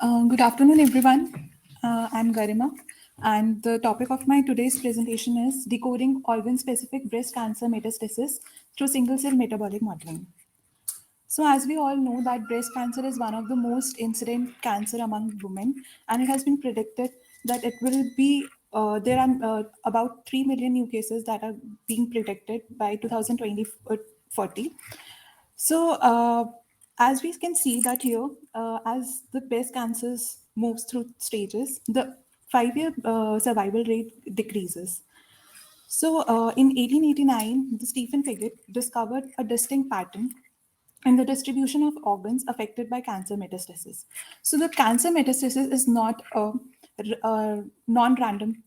Good afternoon, everyone. I'm Garima, and the topic of my today's presentation is decoding organ-specific breast cancer metastasis through single-cell metabolic modeling. So, as we all know, that breast cancer is one of the most incident cancer among women, and it has been predicted that it will be there are about 3 million new cases that are being predicted by 2020 40. So, as we can see that here, as the breast cancers moves through stages, the 5-year survival rate decreases. So, in 1889, the Stephen Pigott discovered a distinct pattern in the distribution of organs affected by cancer metastasis. So, the cancer metastasis is not a non-random.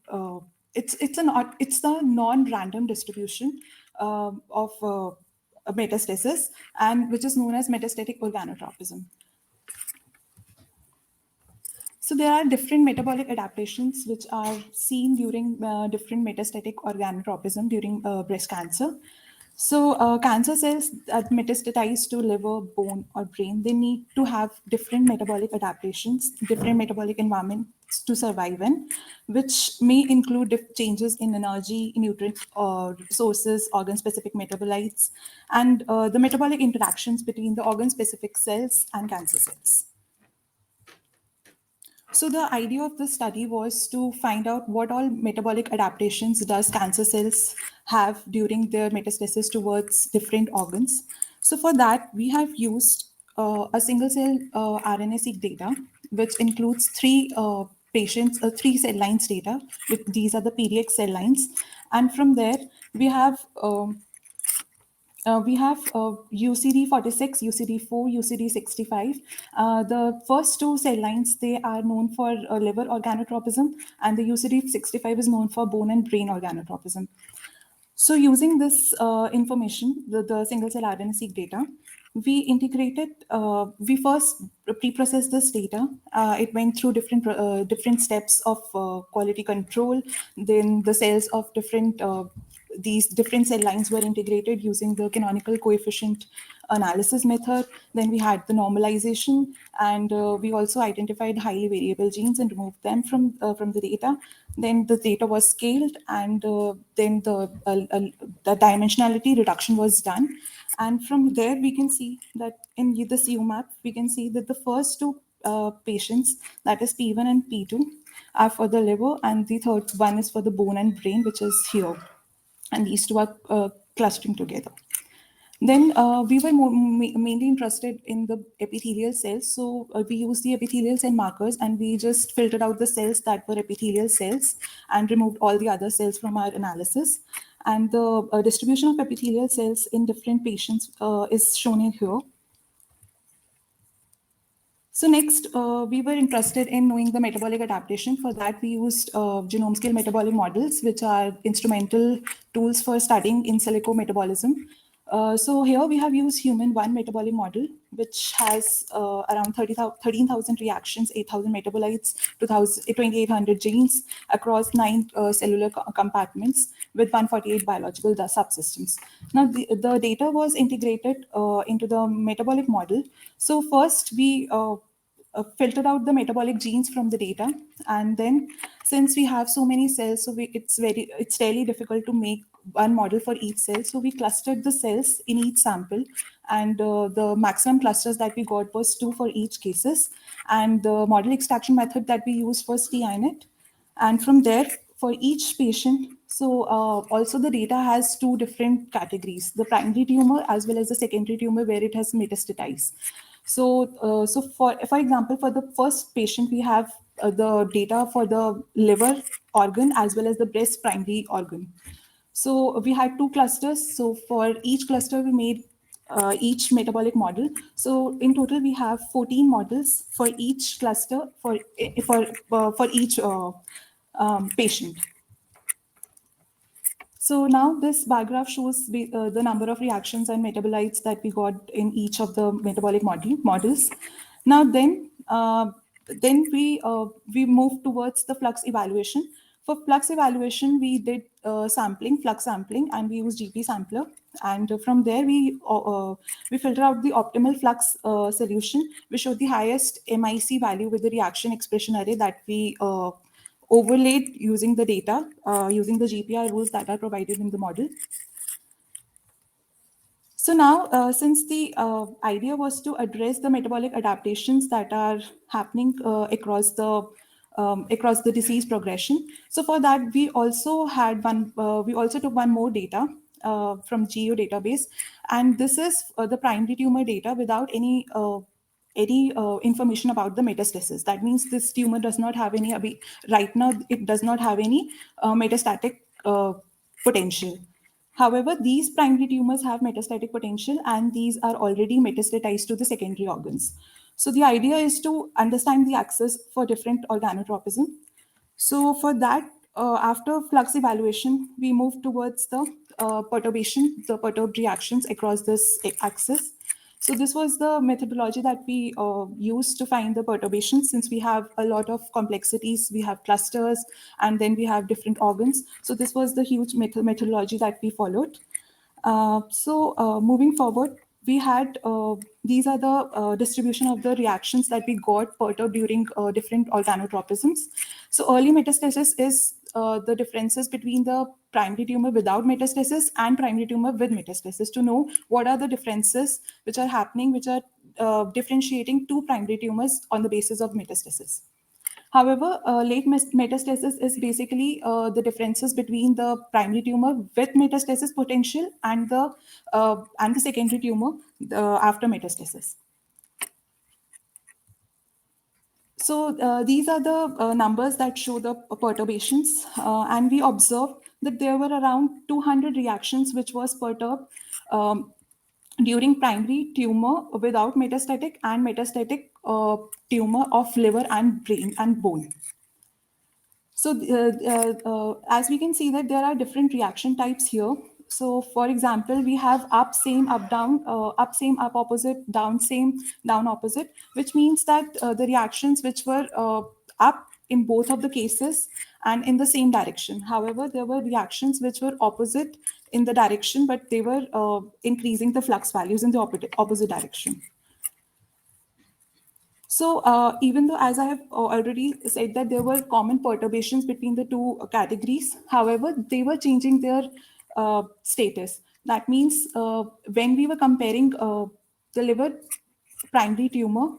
It's the non-random distribution of a metastasis, and which is known as metastatic organotropism. So there are different metabolic adaptations which are seen during different metastatic organotropism during breast cancer. So cancer cells that metastatize to liver, bone, or brain, they need to have different metabolic adaptations, different metabolic environments to survive in, which may include changes in energy, nutrient sources, organ-specific metabolites, and the metabolic interactions between the organ-specific cells and cancer cells. So the idea of the study was to find out what all metabolic adaptations does cancer cells have during their metastasis towards different organs. So for that, we have used a single cell RNA-seq data, which includes three cell lines data. These are the PDX cell lines. And from there, we have UCD46, UCD4, UCD65. The first two cell lines, they are known for liver organotropism, and the UCD65 is known for bone and brain organotropism. So using this information, the single cell RNA-seq data, we first pre-processed this data. It went through different steps of quality control. Then the cells of these different cell lines were integrated using the canonical coefficient analysis method. Then we had the normalization, and we also identified highly variable genes and removed them from the data. Then the data was scaled, and then the dimensionality reduction was done. And from there, we can see that in this UMAP, we can see that the first two patients, that is P1 and P2, are for the liver, and the third one is for the bone and brain, which is here. And these two are clustering together. Then we were mainly interested in the epithelial cells. So we used the epithelial cell markers, and we just filtered out the cells that were epithelial cells and removed all the other cells from our analysis. And the distribution of epithelial cells in different patients is shown in here. So next, we were interested in knowing the metabolic adaptation. For that, we used genome scale metabolic models, which are instrumental tools for studying in silico metabolism. So here we have used human one metabolic model, which has around 13,000 reactions, 8,000 metabolites, 2,800 genes across 9 cellular compartments with 148 biological subsystems. Now, the data was integrated into the metabolic model. So first, we filtered out the metabolic genes from the data, and then since we have so many cells, so it's really difficult to make one model for each cell. So we clustered the cells in each sample, and the maximum clusters that we got was 2 for each cases. And the model extraction method that we used was TINET. And from there, for each patient, so also the data has 2 different categories: the primary tumor as well as the secondary tumor where it has metastatized. So for example, for the first patient, we have the data for the liver organ as well as the breast primary organ. So we had 2 clusters. So for each cluster, we made each metabolic model. So in total, we have 14 models for each cluster for each patient. So now this bar graph shows the number of reactions and metabolites that we got in each of the metabolic models. Now then we move towards the flux evaluation. For flux evaluation, we did sampling, flux sampling, and we used GP sampler. And from there, we filter out the optimal flux solution. We showed the highest MIC value with the reaction expression array that we overlaid using the data, using the GPR rules that are provided in the model. So now, since the idea was to address the metabolic adaptations that are happening across the disease progression, so for that we also had we also took one more data from GEO database, and this is the primary tumor data without any information about the metastasis. That means this tumor does not have any, right now it does not have any metastatic potential. However, these primary tumors have metastatic potential, and these are already metastatized to the secondary organs. So the idea is to understand the axis for different organotropism. So for that, after flux evaluation, we move towards the perturbation, the perturbed reactions across this axis. So this was the methodology that we used to find the perturbations, since we have a lot of complexities, we have clusters, and then we have different organs. So this was the huge methodology that we followed. Moving forward, we had these are the distribution of the reactions that we got perturbed during different organotropisms. So early metastasis is the differences between the primary tumor without metastasis and primary tumor with metastasis, to know what are the differences which are happening, which are differentiating two primary tumors on the basis of metastasis. However, late metastasis is basically the differences between the primary tumor with metastasis potential and the secondary tumor after metastasis. So these are the numbers that show the perturbations, and we observed that there were around 200 reactions which was perturbed during primary tumor without metastatic and metastatic tumor of liver and brain and bone. So as we can see that there are different reaction types here. So for example, we have up, same, up, down, up, same, up, opposite, down, same, down, opposite, which means that the reactions which were up in both of the cases and in the same direction. However, there were reactions which were opposite in the direction, but they were increasing the flux values in the opposite direction. So even though, as I have already said, that there were common perturbations between the two categories, however, they were changing their status. That means when we were comparing the liver primary tumor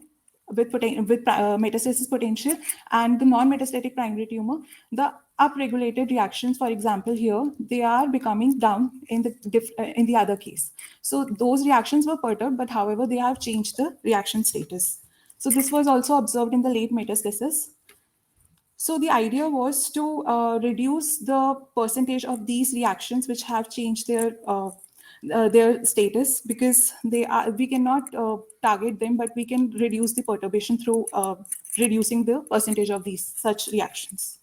with metastasis potential and the non-metastatic primary tumor, the upregulated reactions, for example, here, they are becoming down in the other case. So those reactions were perturbed, but however, they have changed the reaction status. So this was also observed in the late metastasis. So the idea was to reduce the percentage of these reactions which have changed their status, because we cannot target them, but we can reduce the perturbation through reducing the percentage of these such reactions.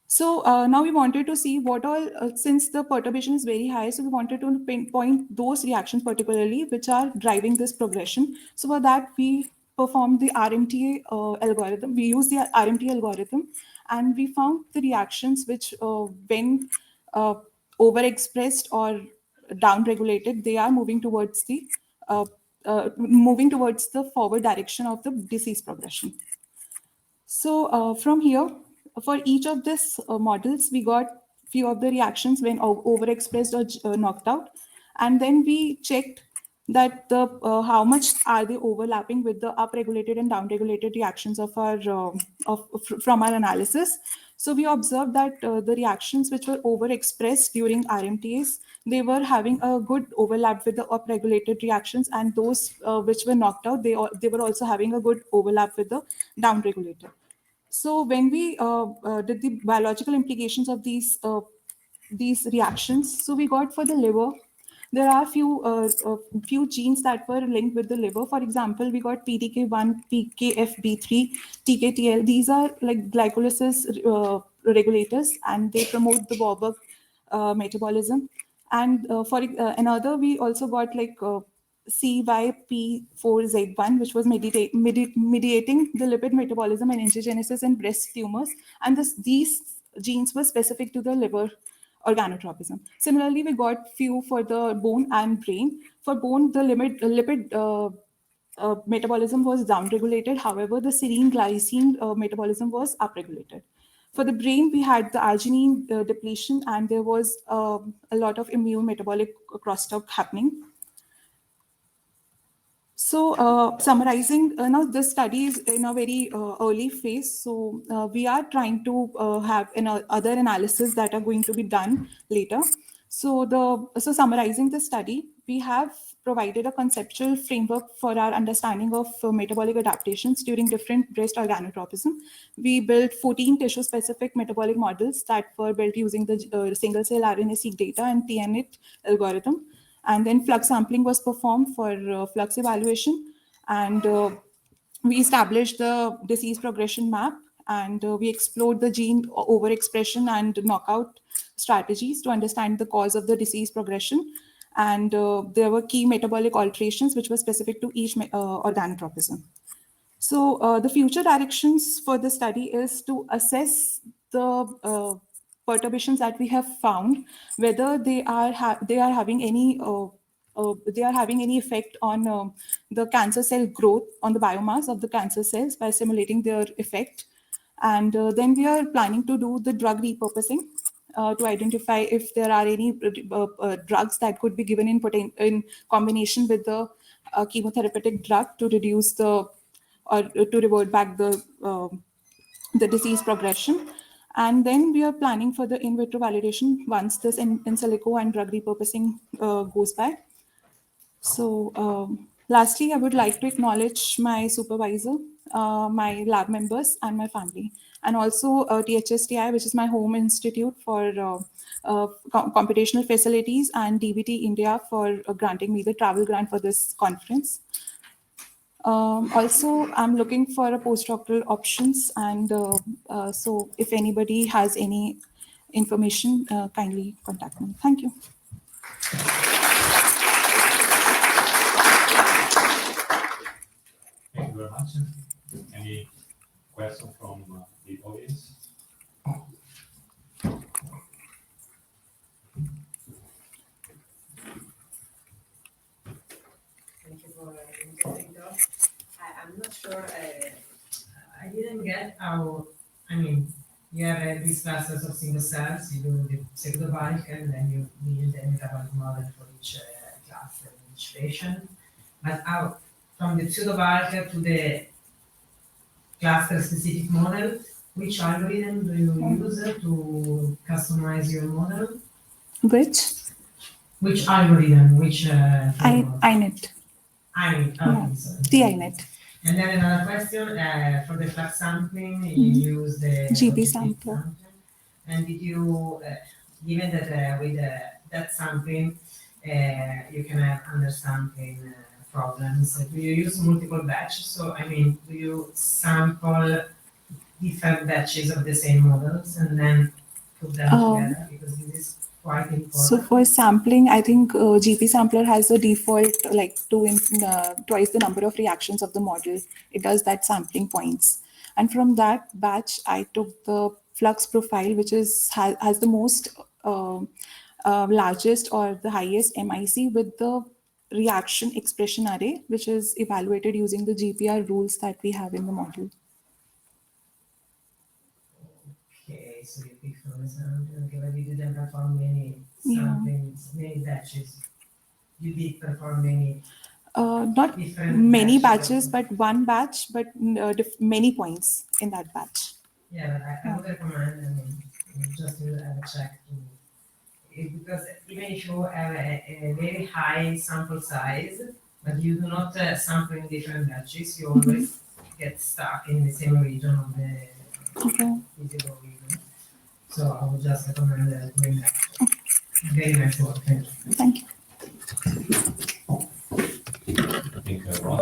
So now we wanted to see what all, since the perturbation is very high, so we wanted to pinpoint those reactions particularly which are driving this progression. So for that, we performed the RMTA algorithm. We used the RMTA algorithm, and we found the reactions which, when overexpressed or downregulated, they are moving towards the forward direction of the disease progression. So from here, for each of these models, we got few of the reactions when overexpressed or knocked out. And then we checked that how much are they overlapping with the upregulated and downregulated reactions of our from our analysis. So we observed that the reactions which were overexpressed during RMTAs, they were having a good overlap with the upregulated reactions, and those which were knocked out, they were also having a good overlap with the downregulated. So when we did the biological implications of these reactions, so we got for the liver, there are few genes that were linked with the liver. For example, we got PTK1, PKFB3, TKTL. These are like glycolysis regulators, and they promote the Warburg metabolism. And for another, we also got like CYP4Z1, which was mediating the lipid metabolism and angiogenesis in breast tumors. And these genes were specific to the liver organotropism. Similarly, we got few for the bone and brain. For bone, the lipid metabolism was downregulated. However, the serine glycine metabolism was upregulated. For the brain, we had the arginine depletion, and there was a lot of immune metabolic crosstalk happening. So summarizing, now this study is in a very early phase. So we are trying to have other analysis that are going to be done later. So summarizing the study, we have provided a conceptual framework for our understanding of metabolic adaptations during different breast organotropism. We built 14 tissue-specific metabolic models that were built using the single-cell RNA-seq data and TNIT algorithm. And then flux sampling was performed for flux evaluation. And we established the disease progression map, and we explored the gene overexpression and knockout strategies to understand the cause of the disease progression. And there were key metabolic alterations which were specific to each organotropism. So the future directions for the study is to assess the perturbations that we have found, whether they are having any effect on the cancer cell growth, on the biomass of the cancer cells by simulating their effect. And then we are planning to do the drug repurposing to identify if there are any drugs that could be given in combination with the chemotherapeutic drug to reduce or to revert back the disease progression. And then we are planning for the in vitro validation once this in silico and drug repurposing goes by. So lastly, I would like to acknowledge my supervisor, my lab members, and my family, and also THSTI, which is my home institute for computational facilities, and DBT India for granting me the travel grant for this conference. Also, I'm looking for a postdoctoral options, and so if anybody has any information, kindly contact me. Thank you. Thank you very much. Any question from the audience? Thank you for the interesting talk. I'm not sure, I didn't get how, I mean, you have these clusters of single cells, you do the pseudobulk, and then you build a metabolic model for each cluster, each patient. But how, from the pseudobulk to the cluster-specific model, which algorithm do you use to customize your model? Which algorithm? Which iNet. iNet. Okay, sorry. TiNet. And then another question, for the flux sampling, you use the GP sampler. And did you, given that with that sampling, you can have undersampling problems, do you use multiple batches? So, I mean, do you sample different batches of the same models and then put them together? Because this is quite important. So for sampling, I think GP sampler has a default like twice the number of reactions of the model. It does that sampling points. And from that batch, I took the flux profile, which has the most largest or the highest MIC with the reaction expression array, which is evaluated using the GPR rules that we have in the model. Okay, so you pick from example, okay, but you didn't perform many samplings, many batches. You did perform many. Not many batches, but one batch, but many points in that batch. Yeah, but I would recommend, I mean, just to have a check because even if you have a very high sample size, but you do not sample in different batches, you always get stuck in the same region of the visible region. So I would just recommend doing that. Very nice work. Thank you. Thank you. I think Ron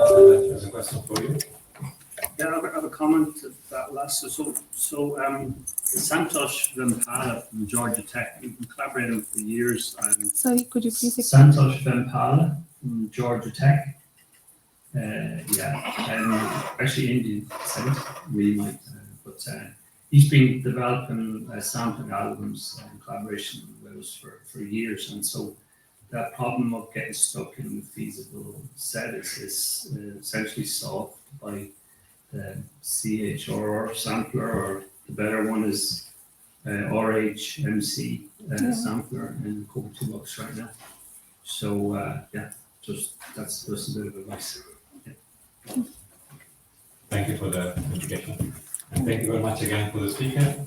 has a question for you. Yeah, I have a comment to that last. So Santosh Vempala from Georgia Tech, we've been collaborating for years. And Sorry, could you please Santosh Vempala Georgia Tech. Actually Indian student, really might, but he's been developing sampling algorithms in collaboration with us for years, and so that problem of getting stuck in the feasible set is essentially solved by the CHRR sampler, or the better one is RHMC sampler in Code Toolbox right now. So that's just a bit of advice. Thank you for the presentation. And thank you very much again for the speaker.